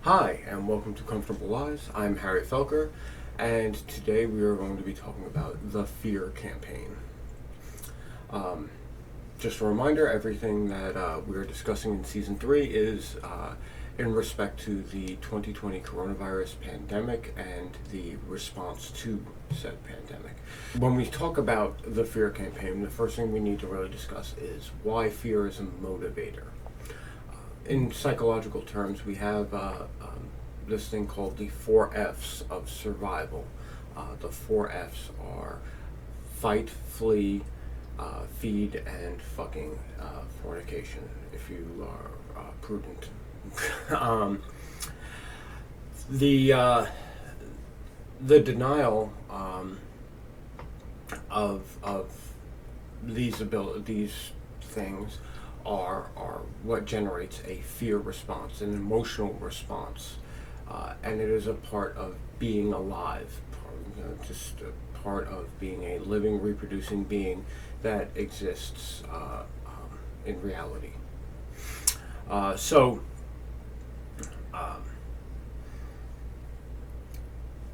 Hi, and welcome to Comfortable Lies. I'm Harry Felker, and today we are going to be talking about the fear campaign. Just a reminder, everything that we are discussing in Season 3 is in respect to the 2020 coronavirus pandemic and the response to said pandemic. When we talk about the fear campaign, the first thing we need to really discuss is why fear is a motivator. In psychological terms, we have this thing called the 4 F's of survival. The 4 F's are fight, flee, feed, and fucking fornication, if you are prudent. The denial of these things are what generates a fear response, an emotional response, and it is a part of being alive, just a part of being a living, reproducing being that exists in reality.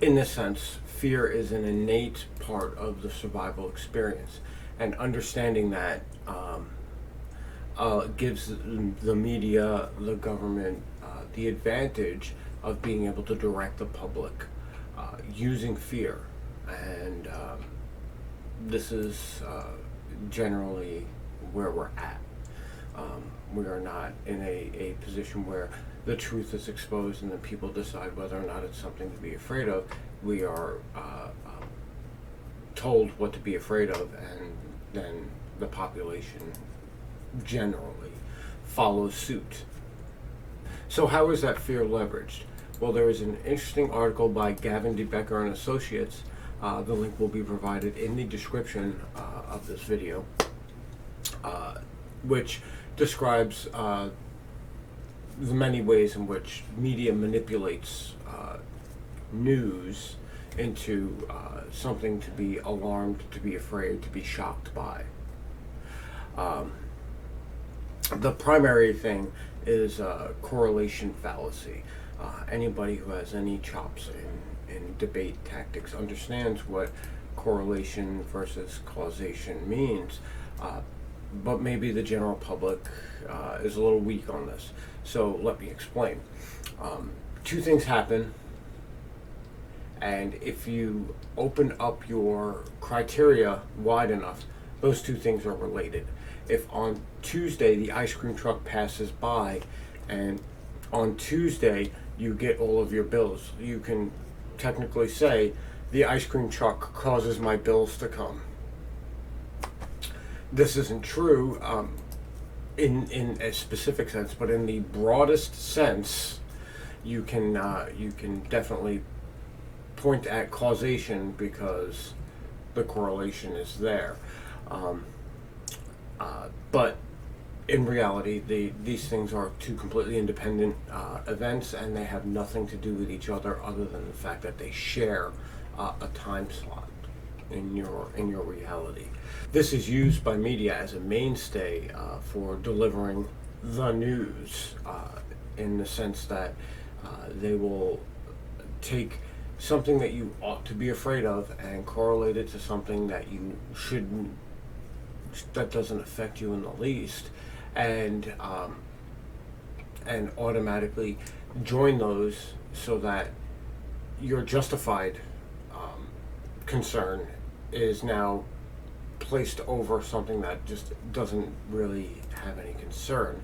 In this sense, fear is an innate part of the survival experience, and understanding that gives the media, the government, the advantage of being able to direct the public using fear. And this is generally where we're at. We are not in a position where the truth is exposed and then people decide whether or not it's something to be afraid of. We are told what to be afraid of, and then the population generally follows suit. So how is that fear leveraged? Well, there is an interesting article by Gavin DeBecker and Associates. The link will be provided in the description of this video, which describes the many ways in which media manipulates news into something to be alarmed, to be afraid, to be shocked by. The primary thing is correlation fallacy. Anybody who has any chops in debate tactics understands what correlation versus causation means, but maybe the general public is a little weak on this. So let me explain. Two things happen, and if you open up your criteria wide enough, those two things are related. If on Tuesday the ice cream truck passes by and on Tuesday you get all of your bills, you can technically say the ice cream truck causes my bills to come. This isn't true in a specific sense, but in the broadest sense, you can definitely point at causation because the correlation is there. But in reality, these things are two completely independent events, and they have nothing to do with each other than the fact that they share a time slot in your reality. This is used by media as a mainstay for delivering the news, in the sense that they will take something that you ought to be afraid of and correlate it to something that you shouldn't, that doesn't affect you in the least, and automatically join those so that your justified concern is now placed over something that just doesn't really have any concern.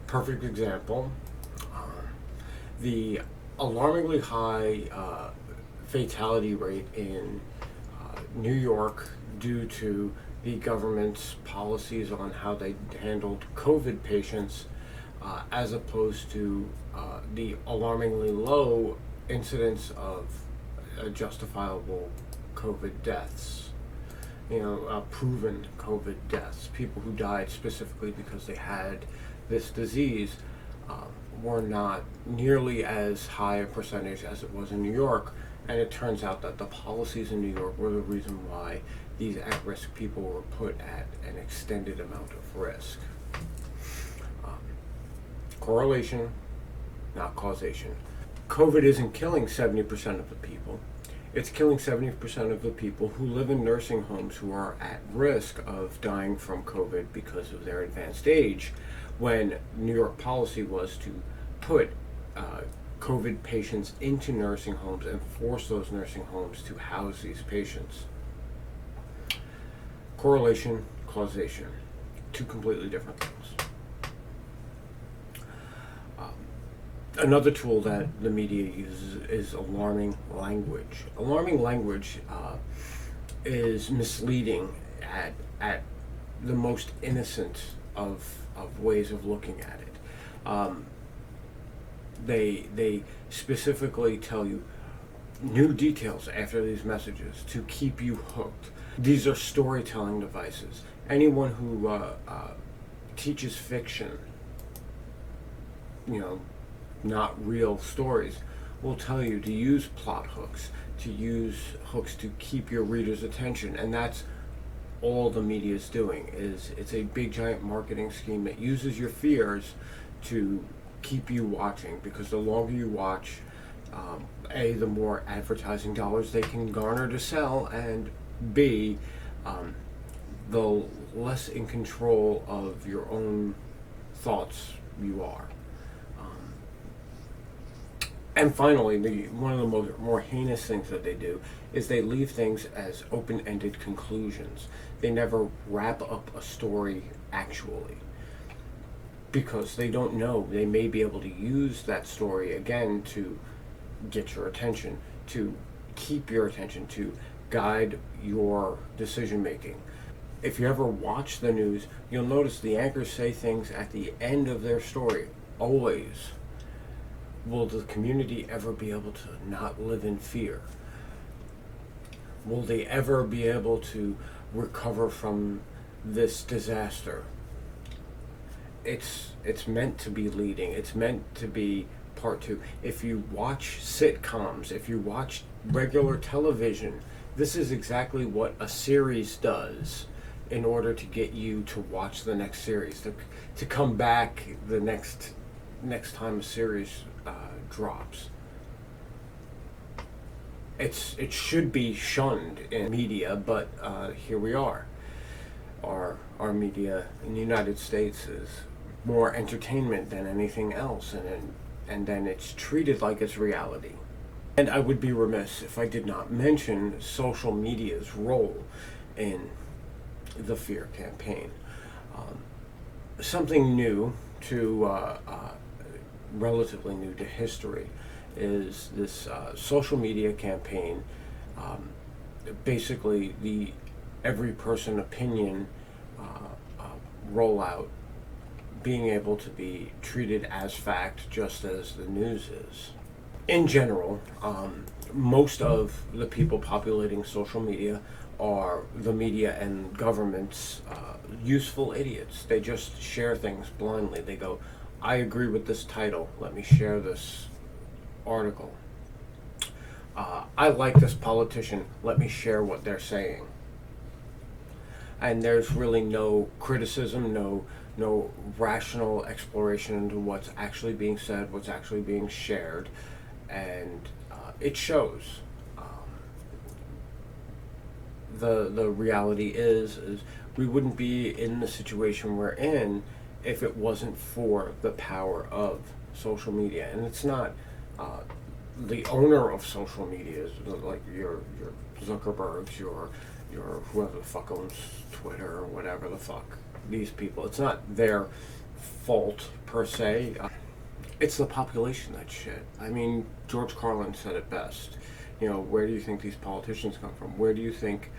Perfect example, the alarmingly high fatality rate in New York due to the government's policies on how they handled COVID patients, as opposed to the alarmingly low incidence of justifiable COVID deaths. Proven COVID deaths, people who died specifically because they had this disease, were not nearly as high a percentage as it was in New York. And it turns out that the policies in New York were the reason why these at-risk people were put at an extended amount of risk. Correlation not causation. COVID isn't killing 70% of the people. It's killing 70% of the people who live in nursing homes who are at risk of dying from COVID because of their advanced age, when New York policy was to put COVID patients into nursing homes and force those nursing homes to house these patients. Correlation, causation, two completely different things. Another tool that the media uses is alarming language. Alarming language is misleading at the most innocent of ways of looking at it. They specifically tell you new details after these messages to keep you hooked. These are storytelling devices. Anyone who teaches fiction, not real stories, will tell you to use plot hooks, to use hooks to keep your reader's attention, and that's all the media is doing. It's a big giant marketing scheme that uses your fears to keep you watching, because the longer you watch, A, the more advertising dollars they can garner to sell, and B, the less in control of your own thoughts you are. And finally, one of the more heinous things that they do is they leave things as open-ended conclusions. They never wrap up a story actually, because they don't know. They may be able to use that story again to get your attention, to keep your attention, to guide your decision making. If you ever watch the news, you'll notice the anchors say things at the end of their story, always. Will the community ever be able to not live in fear? Will they ever be able to recover from this disaster? It's meant to be leading. It's meant to be part two. If you watch sitcoms, if you watch regular television, this is exactly what a series does in order to get you to watch the next series, to come back the next time a series drops. It should be shunned in media, but here we are. Our media in the United States is more entertainment than anything else, and then it's treated like it's reality. And I would be remiss if I did not mention social media's role in the fear campaign. Something new to relatively new to history is this social media campaign. Basically, the every person opinion rollout being able to be treated as fact, just as the news is. In general, most of the people populating social media are the media and government's useful idiots. They just share things blindly. They go, I agree with this title, let me share this article. I like this politician, let me share what they're saying. And there's really no criticism, no rational exploration into what's actually being said, what's actually being shared, and it shows. The reality is we wouldn't be in the situation we're in if it wasn't for the power of social media. And it's not the owner of social media, like your Zuckerbergs, your whoever the fuck owns Twitter or whatever the fuck, these people. It's not their fault per se. It's the population that's shit. I mean, George Carlin said it best. Where do you think these politicians come from? Where do you think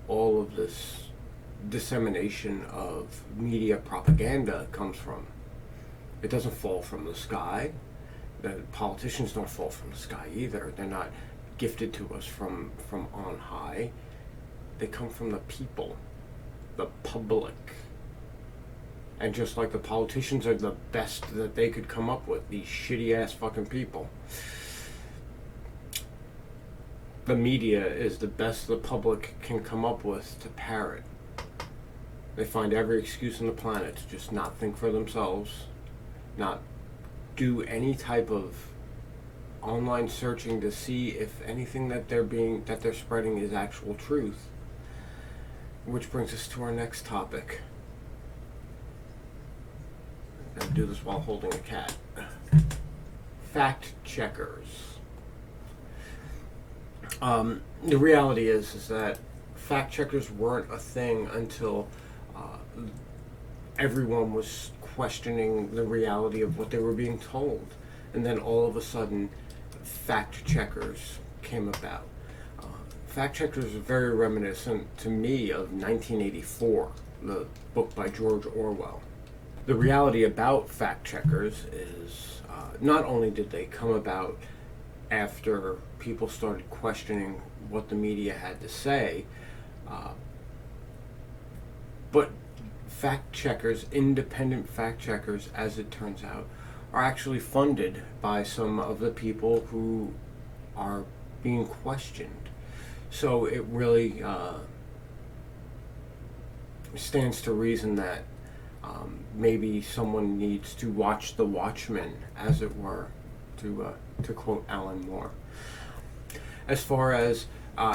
all of this dissemination of media propaganda comes from? It doesn't fall from the sky. The politicians don't fall from the sky either. They're not gifted to us from on high. They come from the people, the public. And just like the politicians are the best that they could come up with, these shitty ass fucking people, the media is the best the public can come up with to parrot. They find every excuse on the planet to just not think for themselves, not do any type of online searching to see if anything that they're spreading is actual truth. Which brings us to our next topic. I do this while holding a cat. Fact checkers. The reality is that fact checkers weren't a thing until everyone was questioning the reality of what they were being told, and then all of a sudden, fact checkers came about. Fact checkers are very reminiscent to me of 1984, the book by George Orwell. The reality about fact checkers is not only did they come about after people started questioning what the media had to say, but fact checkers, independent fact checkers, as it turns out, are actually funded by some of the people who are being questioned. So it really stands to reason that maybe someone needs to watch the Watchmen, as it were, to quote Alan Moore. As far as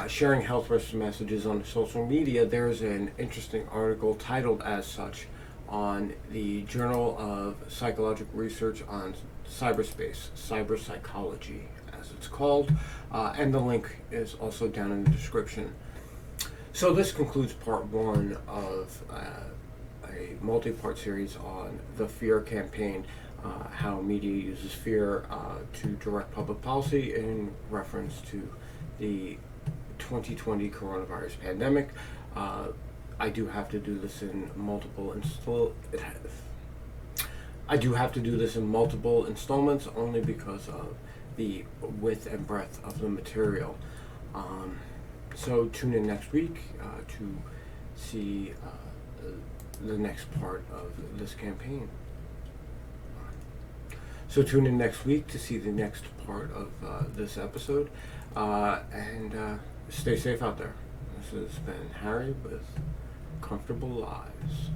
sharing health risk messages on social media, there's an interesting article titled as such on the Journal of Psychological Research on Cyberspace, Cyber Psychology, as it's called, and the link is also down in the description. So this concludes part one of a multi-part series on the fear campaign, how media uses fear to direct public policy in reference to the 2020 coronavirus pandemic. I do have to do this in multiple installments only because of the width and breadth of the material. So tune in next week to see the next part of this campaign. So tune in next week to see the next part of this episode, and stay safe out there. This has been Harry with Comfortable Lives.